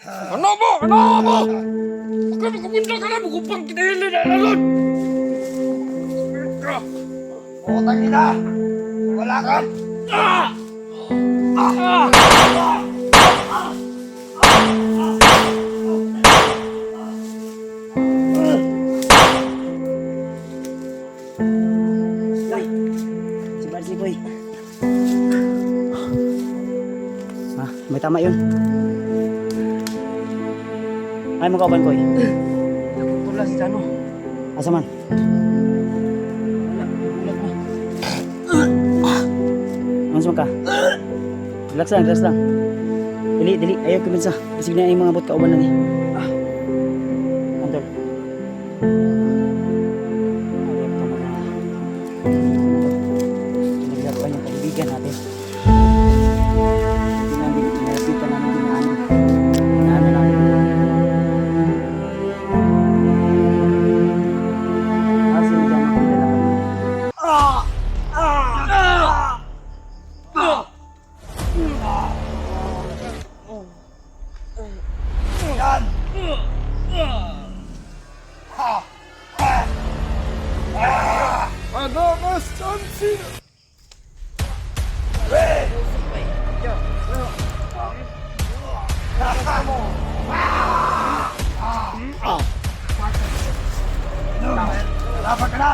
Ano mo? Ano mo? Huwag ka magpupunta ka na. Magupang kinahili na lalon. Putang ina! Wala ka! Ah! Ah! Si Barsi boy. May tama yun. Ay mo kauban koy. Naputulas dyan o. Asa man? Ano ka? Relax lang. Dili. Ayaw kuminsa. Kasi na yung mga bot kauban na ni. Antol. Naglaruan yung kaibigan natin. Pinasipan namin dinaanan. Dinaanan namin. Kasi dyan ang pinala kami. Yan! Ano mas chansin? Laban ka na!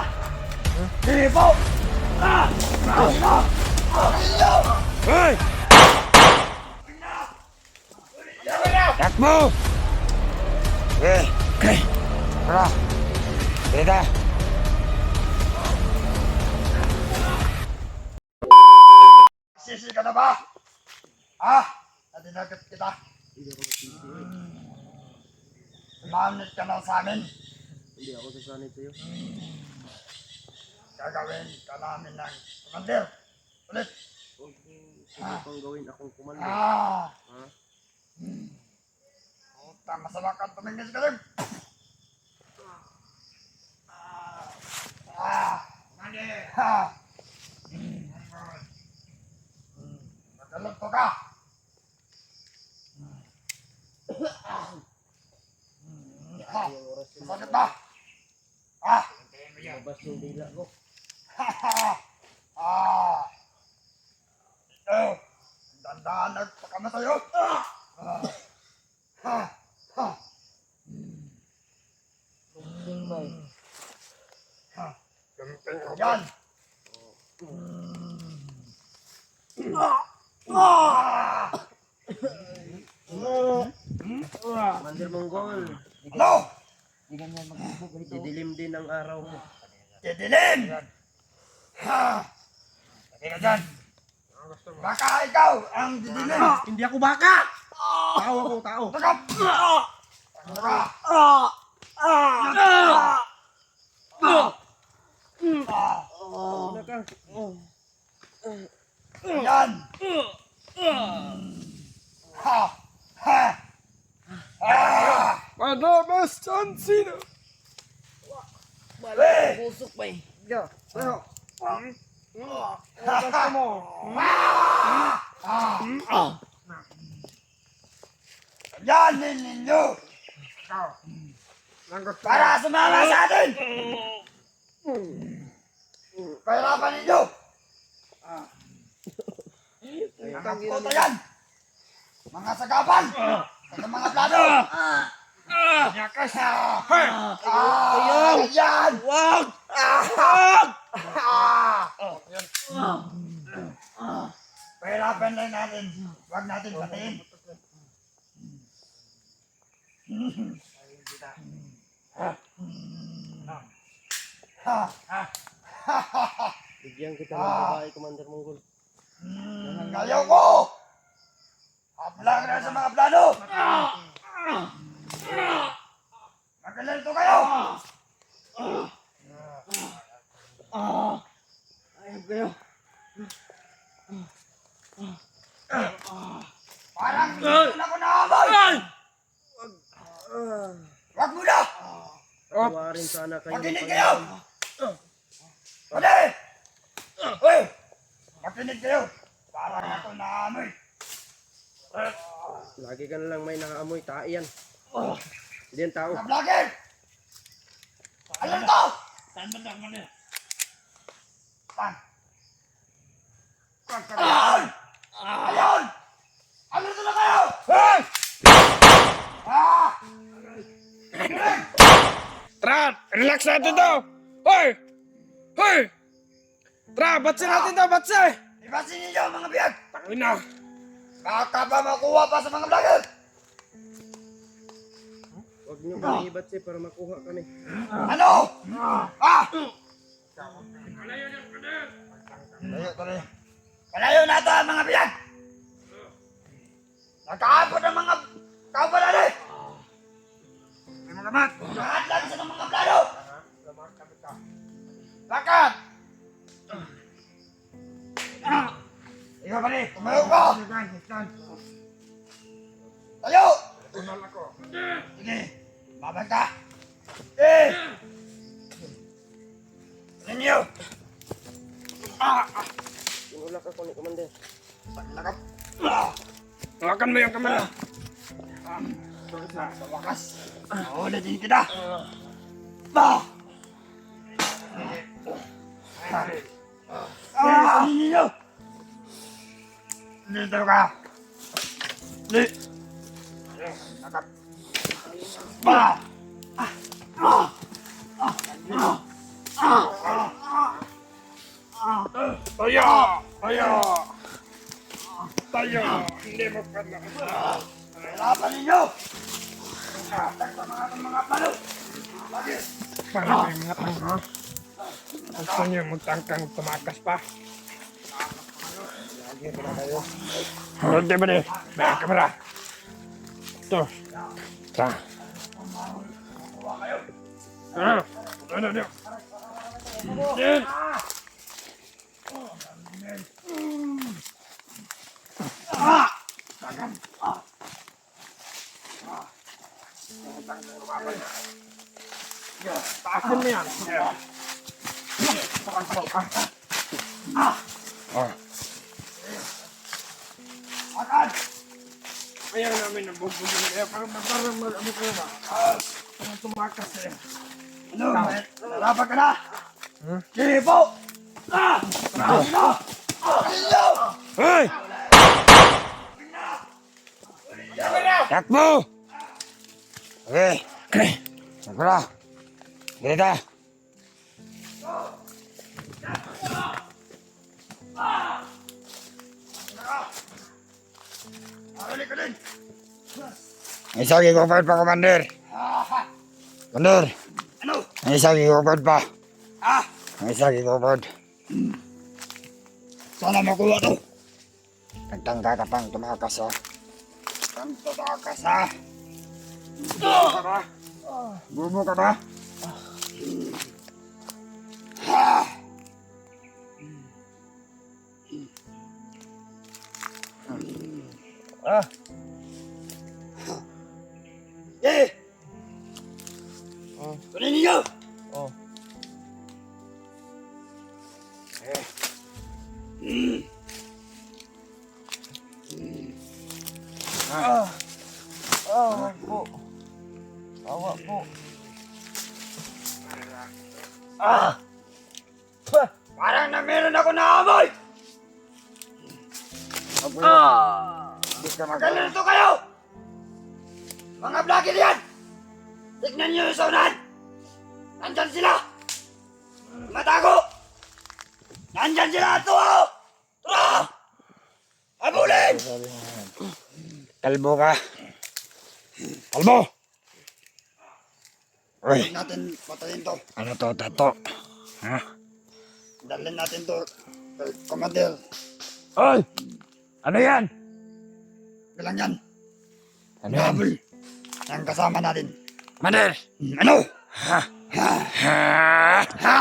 Dili po! Hey! Takbo! Okay. Tara. Dito. Sisi ka na ba? Ha? Nadinagat kita. Sumanit ka na sa amin. Hindi ako sasanay sa'yo. Gagawin ka namin ng commander. Ulit. Huwag sige pang gawin akong kumanda. Ah! Ha? Utang masama ka tumingin ka rin. Commander! Ha! Magkalagto ka. Masakit ba? Ha? Labas yung dila ko. Ito, dandahan nagpakamatay yun. Gamping ko yan. Commander Monggol, Ano? didilim din ang araw mo. Didilim! Ha! Pati ka dyan. Baka ikaw ang didilim. Hindi ako baka! Tao ako, tao. Takap! Takap! Una ka. Yan! Ha! Ha! Ano mas chansin? Busok pa eh. Yan din ninyo! Para sumama sa atin! Pahirapan ninyo! Mga puto yan! Mga sagapan! Sa mga plano! Yakas! Yan! Wag! Pahirapan lang natin. Huwag natin patiin. Bigyan kita ng babae, Commander Monggol. Ayaw ko! Hablang na sa mga plano! Magkalalito kayo! Ayaw kayo. Parang hindi na ko naamoy! Wag mo na! Tawarin sana kayo. Makinig kayo! Pwede! Uy! Makinig kayo! Parang ako naamoy! Lagi ka na lang may nakaamoy tae yan. Hindi yan tao. Mga vlogger! Alam to! Saan ba na man eh? Saan? Ayun! Ayun! Ano na kayo? Hey! Ah! Tra! Relax natin daw! Hoy! Hoy! Tra! Batsi natin daw! Batsi! Ibasin ninyo mga biyag! Tangin na! Baka pa makuha pa sa mga vlogger! Huwag niyo kami ibatsi para makuha kami. Ano? Ah! Kalayo. Kalayo na ito mga biyag! Nagkaabot ang mga kabalan eh! May mga mat! Lahat lang sa mga plano! Lakad! Ikaw pa rin! Tumayo ka! Tayo! Sige! Babag ka! Eh! Ninyo! Tinulak ako ni Commander. Paglakap! Hawakan mo yung kamera! Sa wakas! Mahuli din kita! Bah! Ah! Ninyo! Dito ka! Li! Nakap! Bah! Tayo! Tayo! Tayo! Hindi mo pa na! Kailapan ninyo! Tatag sa mga plano! Lagi! Para may mga tanga. Gusto niyo magtangkang tumakas pa? Hindi ba rin? May kamera. Ito. Tra. Ano? Yan. Taasin mo yan. Akad! Ayaw namin ng bubugin kaya parang ano kayo ba? Parang tumakas eh. Ano? Lalaban ka na? Sige po! Ah! Ano? Ninyo! Hoy! Takbo! Okay. Nagpala. Dito. Arali ka din. Isa gigupad pa, Commander. Commander, Ano? isa gigupad pa. Ah! Isa gigupad. Sana makuha to. Nagtangka ka pang tumakas, ha? Ang tatakas ha. Bumo ka ba? Eh! Kunin ninyo! Parang na meron ako naamoy! Ganito kayo! Mga vlogger yan! Tignan nyo yung saunan! Nandyan sila! Matago! Nandyan sila! Tuwa! Tuwa! Habulin! Kalbo ka. Kalbo! Uy, Huwag natin patayin to. ano to, tato? Ha? Dalhin natin to kay Commander. Uy! Ano yan? Bilang yan. Ano yan? Habol. Ang kasama natin. Commander! Ano? Ha? Ha? Ha!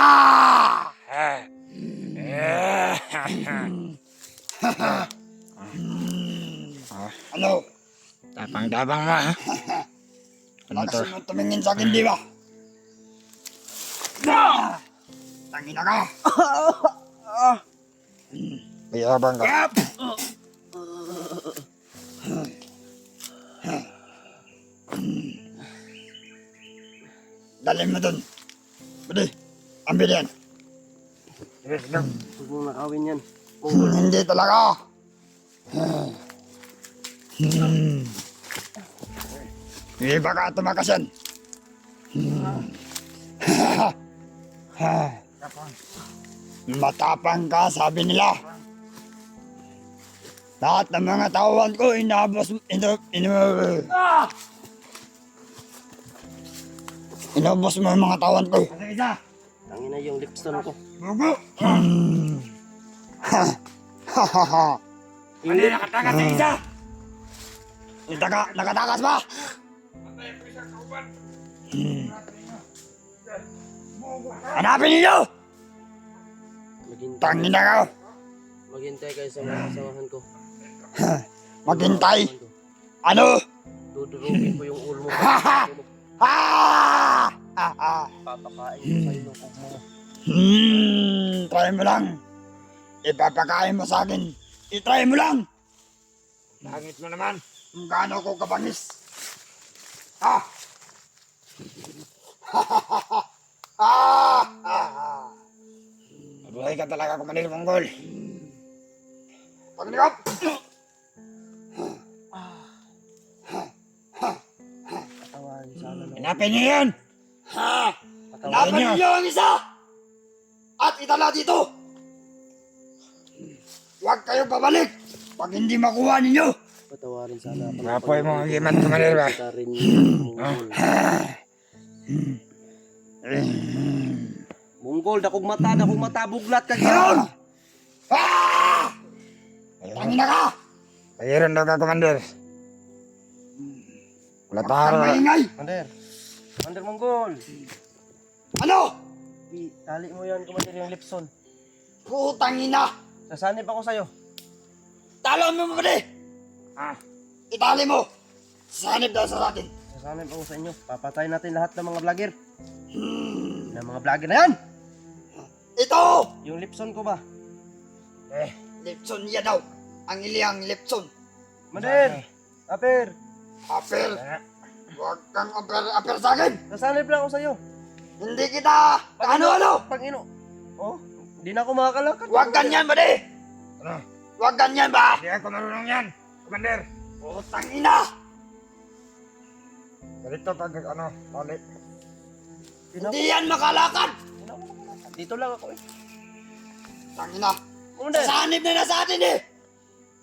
Ano? Tapang-tapang mo, ha? Ano to? Lakas mo tumingin sa akin, di ba? Tangina ka! Mayabang ka. Yap! Dalhin mo dun. Pwede. Ambil yan. Huwag mong nakawin yan. Hindi talaga. Hindi ba ka tumakas yan? Matapang ka, sabi nila. Lahat ng mga tauhan ko, inubos mo yung mga tauhan ko. Tangin na yung lipstone ko. Bugo! Hindi nakatakas sa isa. Nakatakas ba? Hanapin ninyo! Tangin na ka! Maghintay kayo sa mga kasamahan ko. Maghintay! Ano? Dudurugin ko yung ulo mo. Ah! Papakain ko sa'yo yung ugmo mo. Try mo lang. Ipapakain mo sa akin. I-try mo lang. Langit mo naman. Kung gaano ko kabangis. Ah! Mabuhay ka talaga, Commander Monggol. Pagnikap! Patawarin sana na. Hanapin niyo yan. Hanapin ninyo ang isa! At itala dito! Huwag kayo babalik pag hindi makuha ninyo! Patawarin sana ako. Mapoy mo ang giman, Commander ba? Kita rin yung Munggol, dakong mata, buglat ka giron! Ah! Tangin na ka! Payiran daw ka, Commander. Wala Huwag kang taro. maingay! Commander Munggol! Ano? Tali mo yan, Commander, yung lipson. Putang ina! Sasanib ako sa'yo. Talo mo ba di? Ah, Itali mo! Sanib daw sa atin! Sasanib ako sa inyo. Papatay natin lahat ng mga vlogger. Ng mga vlogger na yan! Ito! Yung lipson ko ba? Lipson niya daw. Ang iliyang Lipson. Commander! Aper! Aper! Huwag kang aper sa akin! Sasanib lang ako sa'yo. Hindi kita! Ano? Pangino! Oh, hindi na ako makakalakad. Huwag ganyan ba di? ano? Huwag ganyan ba? Hindi ako marunong yan, Commander. Putang ina! Ganito pag ano, ulit. Hindi yan makalakad! Dito lang ako eh. Tangina! Commander! Sanib na sa atin eh!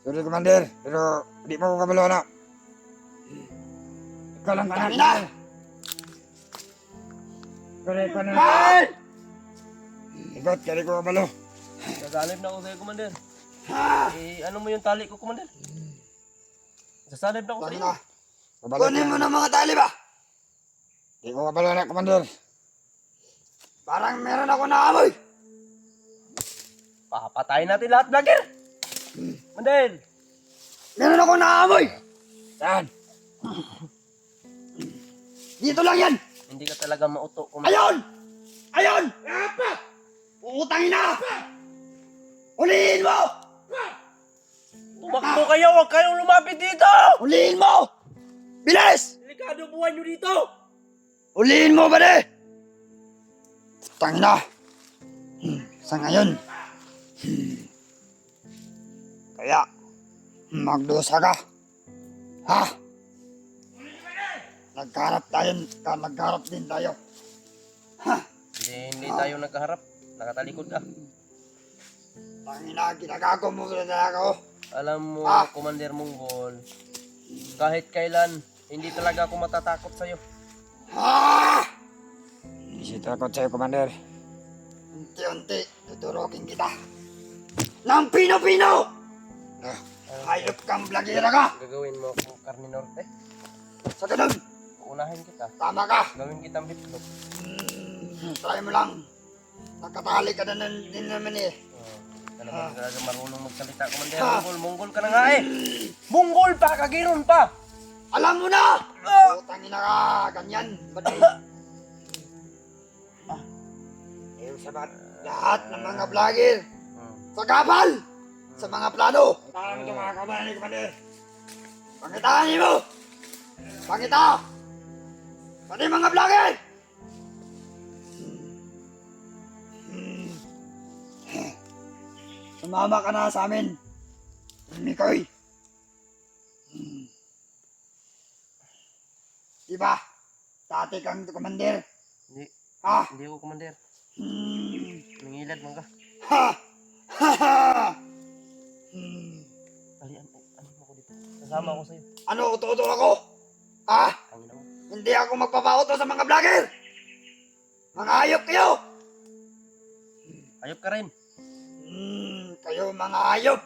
Sorry, Commander, pero di mo ko kabalo na. Ikaw lang kanan, Tangina! Commander. Correct ka na. Hey! Ikot, kaya ko kabalo. Sasanib na ako sa'yo, Commander. Ha! Ano mo yung tali ko, Commander? Sasanib na ako sa'yo. Tangina! Kabalo Kunin ka. mo ng mga tali ba? Di ko kabalo na, Commander. Parang meron ako naamoy! Papatayin natin lahat, vlogger! Commander! Meron ako naamoy! Saan? Dito lang yan! Hindi ka talaga mauto, Commander. Ayun! Ayun! Apa! Putang ina! Ulihin mo! Tumakbo kayo! Huwag kayong lumapit dito! Ulihin mo! Bilis! Delikado buhay nyo dito! Ulihin mo ba de? Putang ina! Sa ngayon, kaya magdusa ka. Ha? Nagkarap din tayo. Ha? Hindi tayo nagkaharap. Nakatalikod ka. Tangina, ginagago mo na ako. Alam mo, Ah! Commander Monggol, kahit kailan, hindi talaga ako matatakot sa'yo. Ha? Isi takot sa'yo, Commander. Unti-unti, tuturukin kita. Nang pino-pino! Hayop kang blagera ka! Gagawin mo akong karne norte. Sa ganun, Uunahin kita. tama ka. Gawin kitang bitlog. Try mo lang. Nakatali ka na din naman eh. Talagang talaga marunong magsalita, Commander Monggol. Monggol ka na nga eh. Monggol pa! Kagiron pa! Alam mo na! Putang ina ka, ganyan. Ba't eh, sabat lahat ng mga vlogger sa kapal, sa mga plano. Tama mo ito, mga kabayan ni Commander. Pangitaan mo! Pangita! Pati mga vlogger! Sumama ka na sa amin, Mikoy. Diba? Dati kang commander. Hindi, Ha? hindi ako commander. Hmm. Nangilad man ka. Ha! Ha! Ha! Alian, ano mo ko dito? Kasama ako sa'yo. Ano, uto-uto ako? Ha? Ang ina mo. Hindi ako magpapauto sa mga vlogger! Mga hayop kayo! Ayop ka rin. Kayo mga hayop!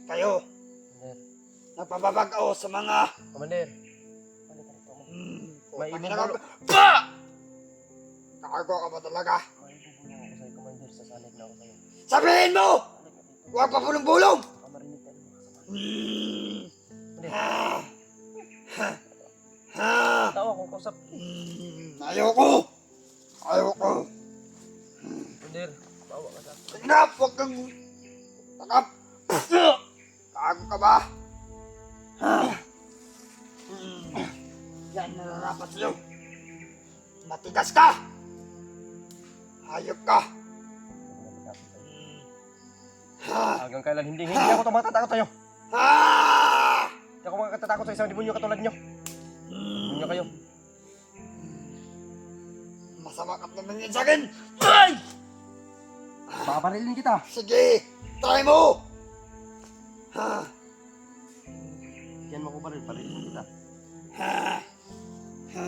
Kayo, Commander. nagpapabagaw sa mga... Commander. Balik ka dito. May Putang ina ibubulo. ka- Pa! Nakago ka ba talaga? May ibubulo ako sa'yo, Commander. Sasanib na ako sa'yo. Sabihin mo! Balik ka dito. Huwag pa bulong-bulong! Baka marinig tayo ng mga kasama. Hmm. Ha! Ha! Ha! Tao akong kausap. Ayoko! Ayoko! Commander, bawa ka sa akin. Tingnan! Huwag kang... Takap! Kago ka ba? Ha? Yan nararapat sa'yo. Matigas ka! Hayop ka! Ha! Hanggang kailan hindi ako tumatatakot sa'yo. Ha! Hindi ako makatatakot sa isang demonyo katulad nyo. Demonyo kayo. Masama ka tumingin sa akin! Ay! Paparilin kita. Sige! Try mo! Ha! Yan mo ko pa rin. Parilin kita. Ha! Ha!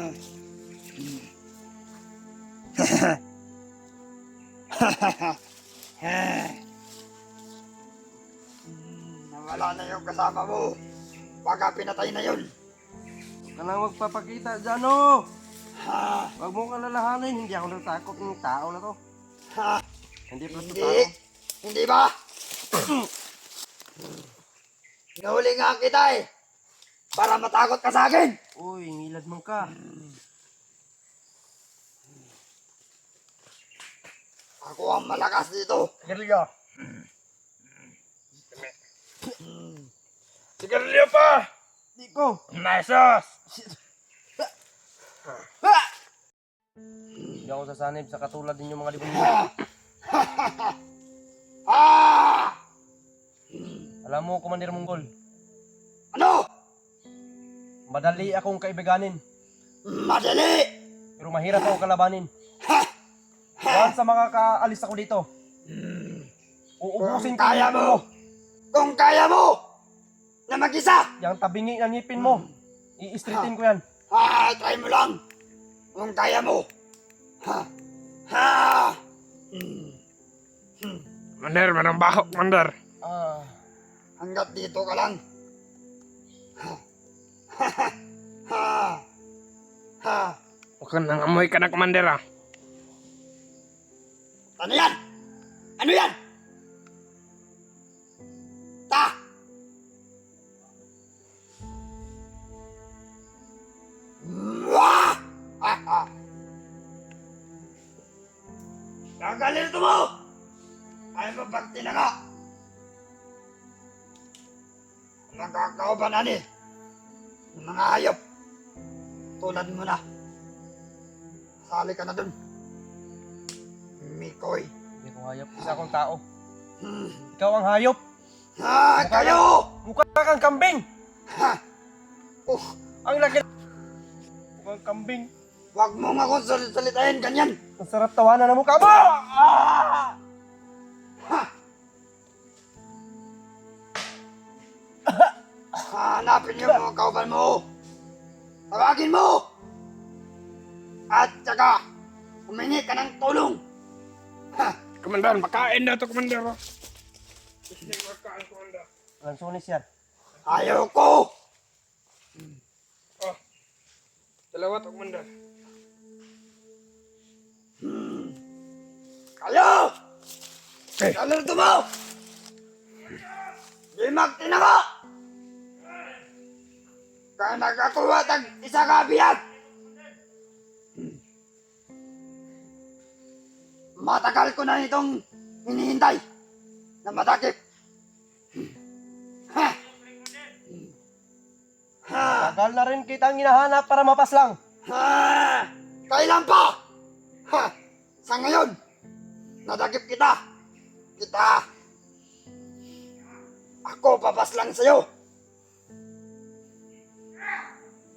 Nawala na yung kasama mo. Baka pinatay na yun. Huwag ka lang magpapakita dyan, oh! Ha! Huwag mo kalalahanin. Hindi ako natakot ng tao na to. Ha! Hindi pala to Hindi! tao. Hindi ba? Nahuli nga kita eh. Para matakot ka sa akin. Uy, ngilad man ka. Ako ang malakas dito. Sigarilyo. Sigarilyo pa! Di ko. Mesos! Hindi ako sasanib sa katulad ninyo mga libon. Ah! Alam mo, Commander Monggol, Ano? madali akong kaibiganin, Madali! pero mahirap ako kalabanin. Ha! Once sa mga kaalis ako dito, uubusin ko Kung kaya yung mo! mo. Kung kaya mo! Na mag-isa! Yung tabingi ng ngipin mo, i-streetin ko yan. Ha! Try mo lang! Kung kaya mo! Ha! Ha! Commander, manang bakok, Commander. Ah, Hanggat dito ka lang. Ha! Ha! Ha! Ha! Huwag ka nang amoy ka na, Commander, ah. Ano yan? Ano yan? Ta! Wah! Ha! Ha! Kagalito mo! Ay mapagtinaga! Nagkakaubanan eh! Mga hayop! Tulad mo na! Sali ka na dun! Mikoy! hindi ko hayop. Isa akong tao. Hmm. Ikaw ang hayop. Ha! Kayo! Mukha kang kambing. Ha! Ang laki. Mukhang kambing. Huwag mo nga akong salitain ganyan! Ang sarap tawanan ng mukha mo. Ah! Ha! Hanapin niyo mga kauban mo! Tawagin mo! At saka, humingi ka ng tulong! Ha! Commander, makain na to, Commander, ah. Gusto niya makain, Commander. Lansunis yan. Ayaw ko! Oh, dalawa to, Commander. Kayo! Eh. Kalito mo! Di magtinaga! Kaya nagkakuha tag isa kabiyat! Matagal ko na itong hinihintay na matakip. Ha! Tagal na rin kitang hinahanap para mapaslang. Kailan pa? Ha! Sa ngayon, nadagip kita. Ako papaslang sa'yo.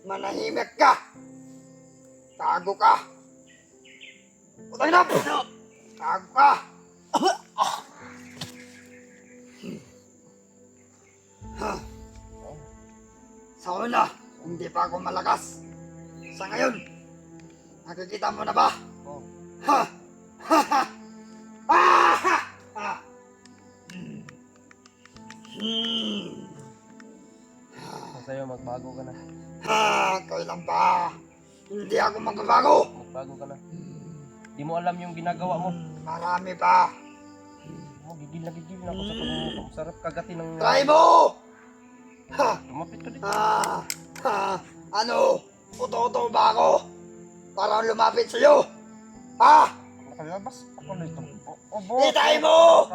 Manahimik ka. Tago ka. Putang ina! Tago ka. Sa una, hindi pa ako malakas. Sa ngayon, nakikita mo na ba? Oh. Ha! Ha! Ha! Ah! Ha! Ha! Sa'yo, magbago ka na. Ha! Kailan ba? Hindi ako magbabago. Magbago ka na. Di mo alam yung ginagawa mo. Marami pa. Gigil na ako sa pagmumukha. Sarap kagatin ng... Try mo! Ha! Lumapit ka dito. Ha! Ha! Ano? Uto-uto ba ako? Para lumapit sa'yo? Ha? Nakalabas ako nito. Try mo!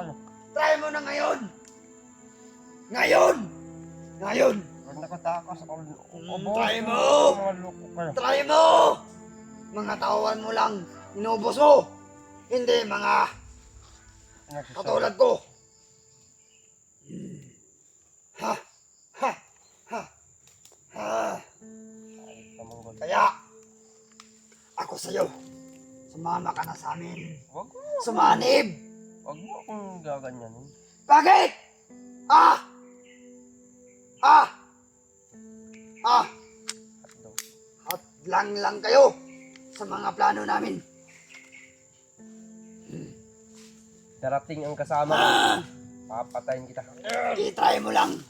Try mo na ngayon! Ngayon! Ngayon! Pag nakatakas ako. Try mo! Mga loko kayo. Try mo! Mga tawan mo lang, inubos mo. Hindi mga katulad ko. Ha? Ha? Ha? Ha? Kaya, ako sa'yo, sumama ka na sa amin. Wag mo. Sumanib! Wag mo akong gaganyanin. Bakit? Ah! Ah! Ah! Hadlang lang kayo sa mga plano namin. Darating ang kasama mo. Papatayin kita. I-try mo lang.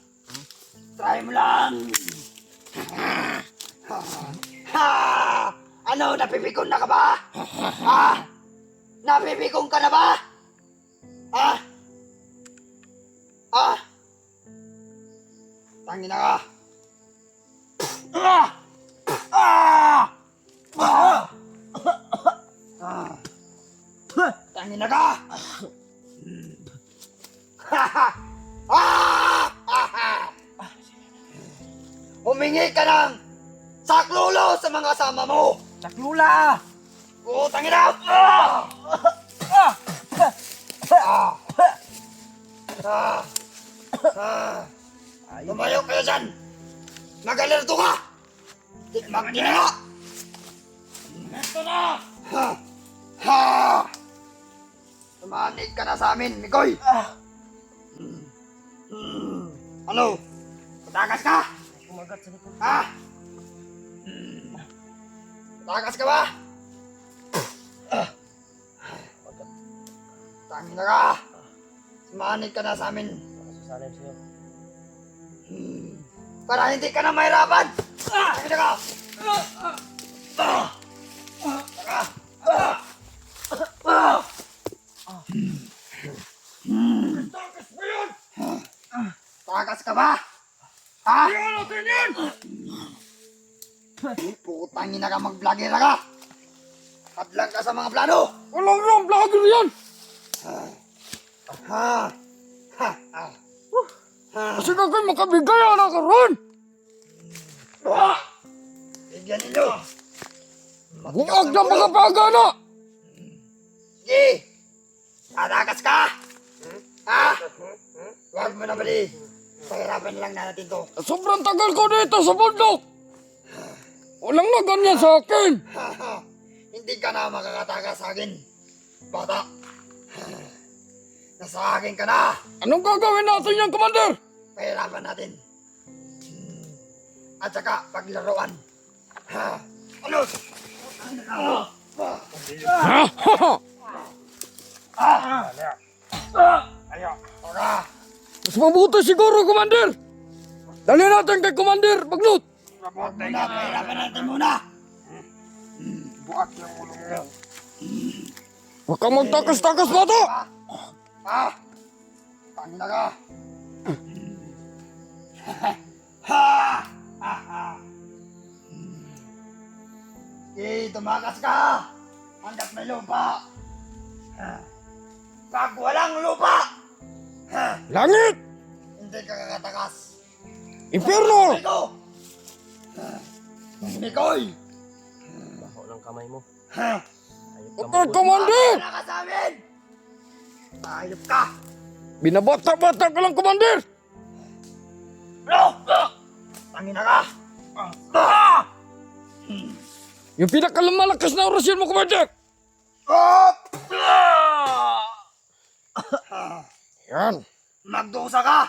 Try mo lang. Ha! Ano, napipikon na ka ba? Ha? Napipikon ka na ba? Ha? Ha? Tangin na ka. Ah! Ah! Ah! Ah! Tangin na ka. Humingi ka ng saklolo sa mga kasama mo. Naklula! Putang ina! Tumayo kayo dyan! Mag-alerto ka! Magdina ka! Ito na! Ha! Ha! Tumanig ka na sa amin, Mikoy! Ano? Patakas ka? Kumagat sa likod. Ha? Patakas ka ba? Tangin na ka! Sumanig ka na sa amin. Nakasasalim sa'yo. Para hindi ka na mahirapan! Tangin na ka! Takas mo yun! Takas ka ba? Ha? Putangin na ka, mag-vlogger na ka! Hadlang ka sa mga plano! Walang lang, vlogger yan! Ha? Ha? Ha? Kasi ka kayo makabigay na ka ron! Bigyan ninyo! Buwag na mga baga na! Sige! Tatakas ka! Ha? Huwag mo na bali! Pahirapan lang na natin to. Sobrang tagal ko dito sa bundok! Walang na ganyan sa akin! Hindi ka na makakatakas sa akin, bata. Nasa akin ka na. Anong gagawin natin yan, Commander? Pahirapan natin. At saka paglaruan. Ano? Tara. Mas mabuti siguro, Commander! Dali natin kay Commander Bagnut! Huwag muna, pahirapan natin muna. Huwag kang magtakas-takas, bata! Ha? Tangina ka. Ha! Ha! Ha! Okay, tumakas ka. Hanggat may lupa. Pag walang lupa, Langit! hindi ka kakatakas. Inferno! Ito! Mikoy! Baho ng kamay mo. Ha? Ayop ka Okay, manggol. Commander! Wala ka sa amin! Ayop ka! Binabata-bata ka lang, Commander! Tangina ka! Yung pinakamalakas na orasyon mo, Commander! Oh! Yan. Magdusa ka!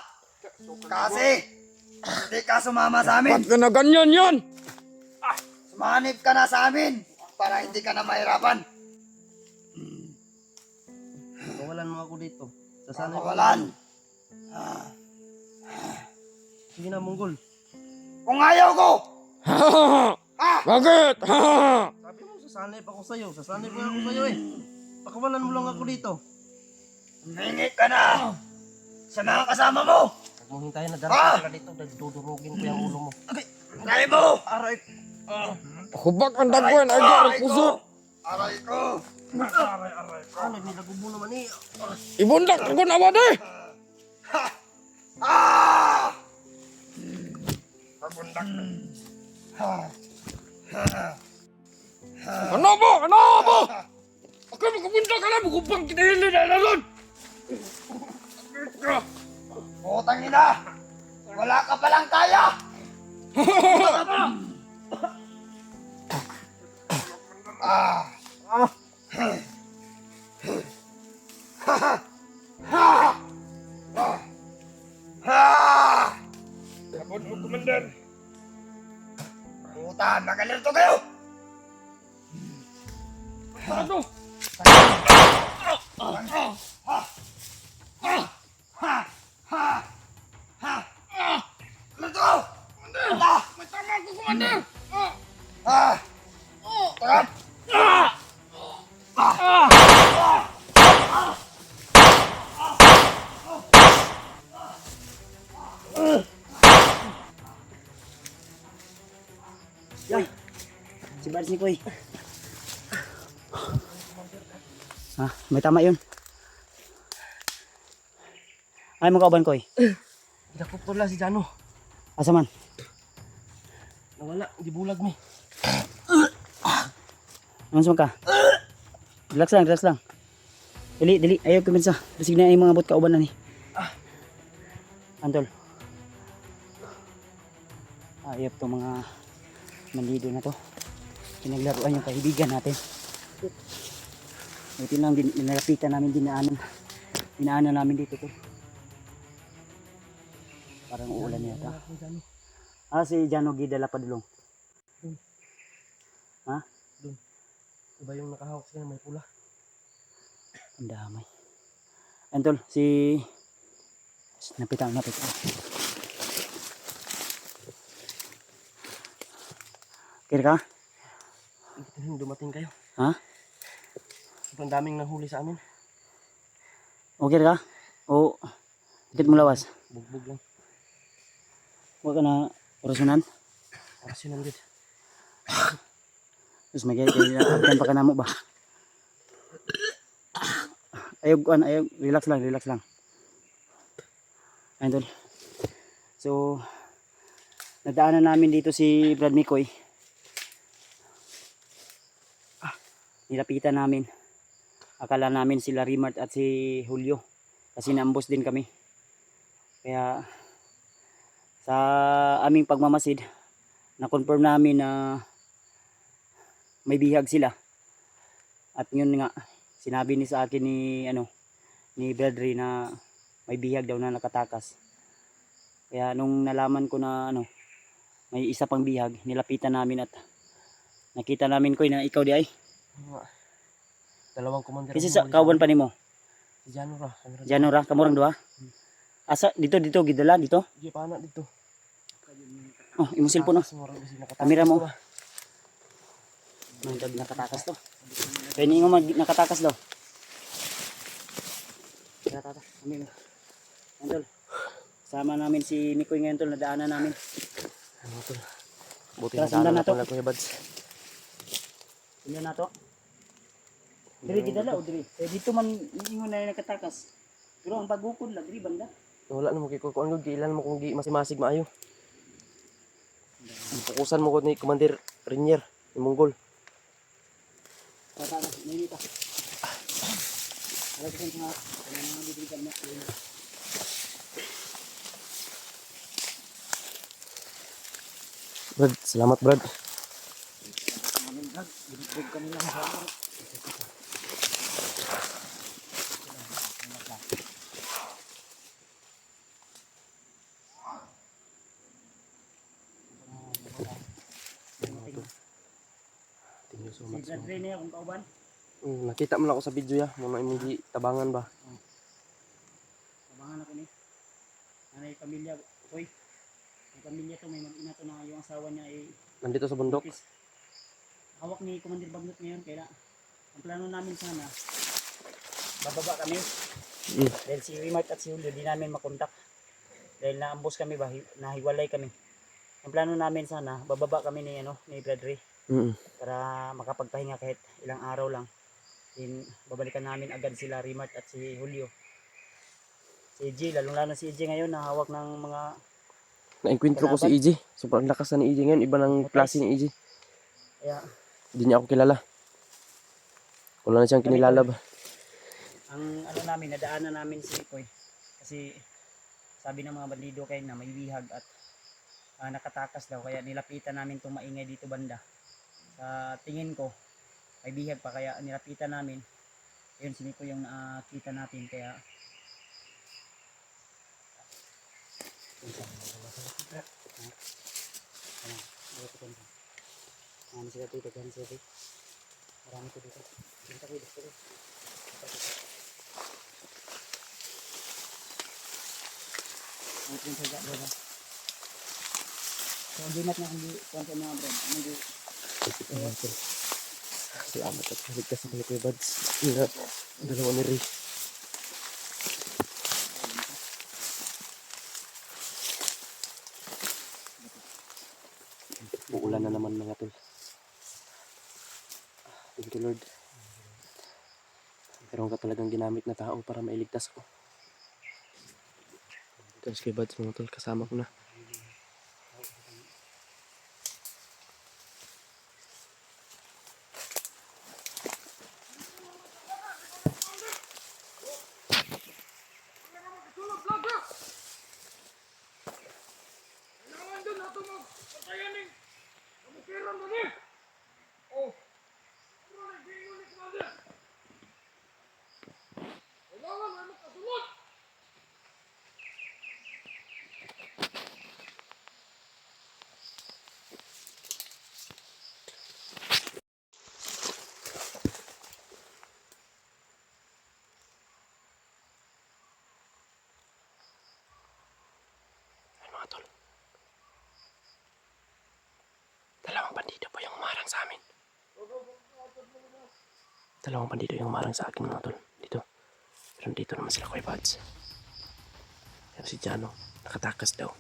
Kasi hindi ka sumama sa amin! Ba't ka na ganyan yan? Sumanib ka na sa amin para hindi ka na mahirapan. Kawalan mo ako dito. Sasanay ko. Kawalan. Sige na, Monggol. Kung ayaw ko! Ha? Bakit? Sabi mo, sasanay pa ako sa'yo. Sasanay pa ako sa'yo eh. Pakawalan mo lang ako dito. Humingi ka na sa mga kasama mo! Huwag mong hintayin na darating ka dito. Dudurugin ko yung ulo mo. Kaya mo! Aray! Hubak ang dagwan, ay garo puso. Aray ko! Ano, nilagubo naman eh. Ibundak ako na wade. Ah! Ano mo? Ano mo? Ako magkabundak ka lang, magkubang kinahili na lalon. Putang ina! Wala ka palang kaya! Sabon mo, Commander. Puta, magalito kayo! Ano? Lito! May tama ko, Commander. Ah! Tara! Yan. Si Bads ni Koy. Ha, may tama yun. Ay mo kauban Koy. Dakop ko lang si Jano. Asa man? Nawala, di bulag mi. Ano ka? Relax lang, relax lang. Dili, ayaw kuminsa. Basig na yung mga bot kauban na ni. Antol. Ayop to mga mandido na to. Pinaglaruan yung kaibigan natin. Buti lang din, nilalapitan namin dinaanan namin dito to. Parang uulan yata. Si Jano Gidala Padulong. Ha? Iba yung nakahawak siya may pula. Ang damay. Antol, napitan. Kira ka? Ito dumating kayo. Ha? Sobrang daming nahuli sa amin. Okay ka? O, dito mo lawas. Bugbog lang. Huwag ka na orasunan. Orasyon lang din. Terus may kaya pa ka na mo ba? Ayog, relax lang. Ayun tol. So, nadaanan namin dito si Brad Mikoy. Nilapitan namin. Akala namin sila Rimart at si Julio. Kasi naambos din kami. Kaya, sa aming pagmamasid, na-confirm namin na may bihag sila. At yun nga, sinabi ni sa akin ni Bradley na may bihag daw na nakatakas. Kaya nung nalaman ko na may isa pang bihag, nilapitan namin at nakita namin ko na ikaw di ay. Dalawang commander. Kasi sa kauban pa nimo. Si Jano ra. Janora, kamurang duha. Asa dito gidala dito. Di pa na dito. Oh, imong cellphone no. Kamera mo. Nang nakatakas to. Kaya ni mo nakatakas daw. Tara. Kami mo. Andol. Sama namin si Mikoy ngayon tol, nadaanan namin. Ano to? Buti Tara, na sundan na to. Kuya Bads. Tingnan na to. Diri gidala o diri. Eh dito man ingon na nakatakas. Pero ang pagukod la diri banda. Wala na mo kay ko ano giilan mo kung di masimasig maayo. Pukusan mo ko ni Commander Rainier, ni Monggol. Tara, nilita. Alam ko nga, mga bibiligan na. Brad, salamat Brad. Binibog kami lang sa Thank you so si much. Brad Ray niya kung kauban. Nakita mo lang ako sa video ya, mga emoji tabangan ba? Sabangan ako ni. Nanay pamilya, oy. May pamilya to, may mag-ina to na yung asawa niya ay Nandito sa bundok. buntis. Hawak ni Commander Bagnot ngayon, kaya ang plano namin sana, bababa kami. Dahil si Rimart at si Julio, di namin makontak. Dahil naambos kami ba, nahiwalay kami. Ang plano namin sana, bababa kami ni, ni Brad Ray para makapagpahinga kahit ilang araw lang. Then, babalikan namin agad sila Rimart at si Julio. Si EJ, lalong-lalo si EJ ngayon na hawak ng mga Na-encuentro ko si EJ. Sobrang lakas na ni EJ ngayon. Iba ng klase ni EJ. kaya Hindi niya ako kilala. Wala na siyang kinilala ba? ang namin, nadaanan namin si Koy. Kasi sabi ng mga bandido kayo na may bihag at nakatakas daw. Kaya nilapitan namin itong maingay dito banda. Sa tingin ko, may bihag pa kaya nilapitan namin. Ayun, si Nico yung nakita natin. Kaya marami sila dito, marami sila dito. Marami ko dito. Dito ko, dito ko. Ang pinsaga, bro. So, hindi natin na hindi konti mga bro. Hindi. Si Amat at haligtas ako ni Kuya Bads. Yung dalawa ni Ray. Uulan na naman mga tol. Thank you Lord. Meron ka talagang ginamit na tao para mailigtas ko. Tapos kay Bads mga tol, kasama ko na. Mga tol. Dalawang bandido po yung umarang sa amin. Dalawang bandido yung umarang sa akin mga tol. Dito. Pero dito naman sila Kuya Bads. Pero si Jano, nakatakas daw.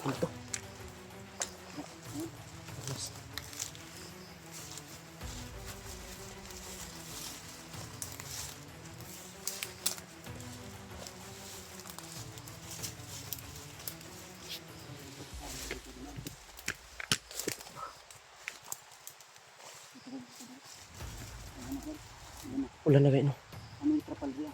Ito. Ulan na kayo, no? Ano yung trapal dia?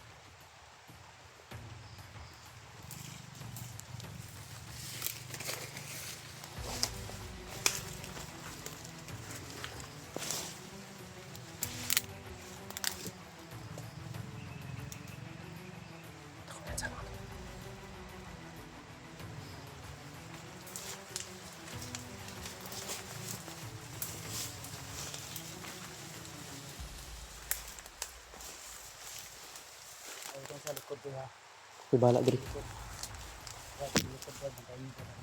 Ay, sa likod ko ha. May bala diri. Sa likod ko, magaling ko na.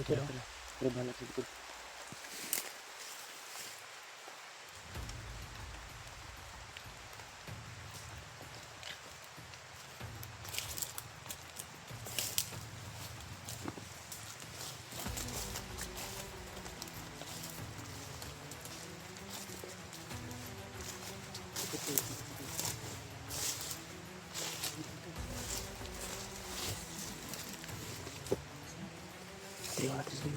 Likod. Pero bala sa likod. Teriwan natin sa'yo.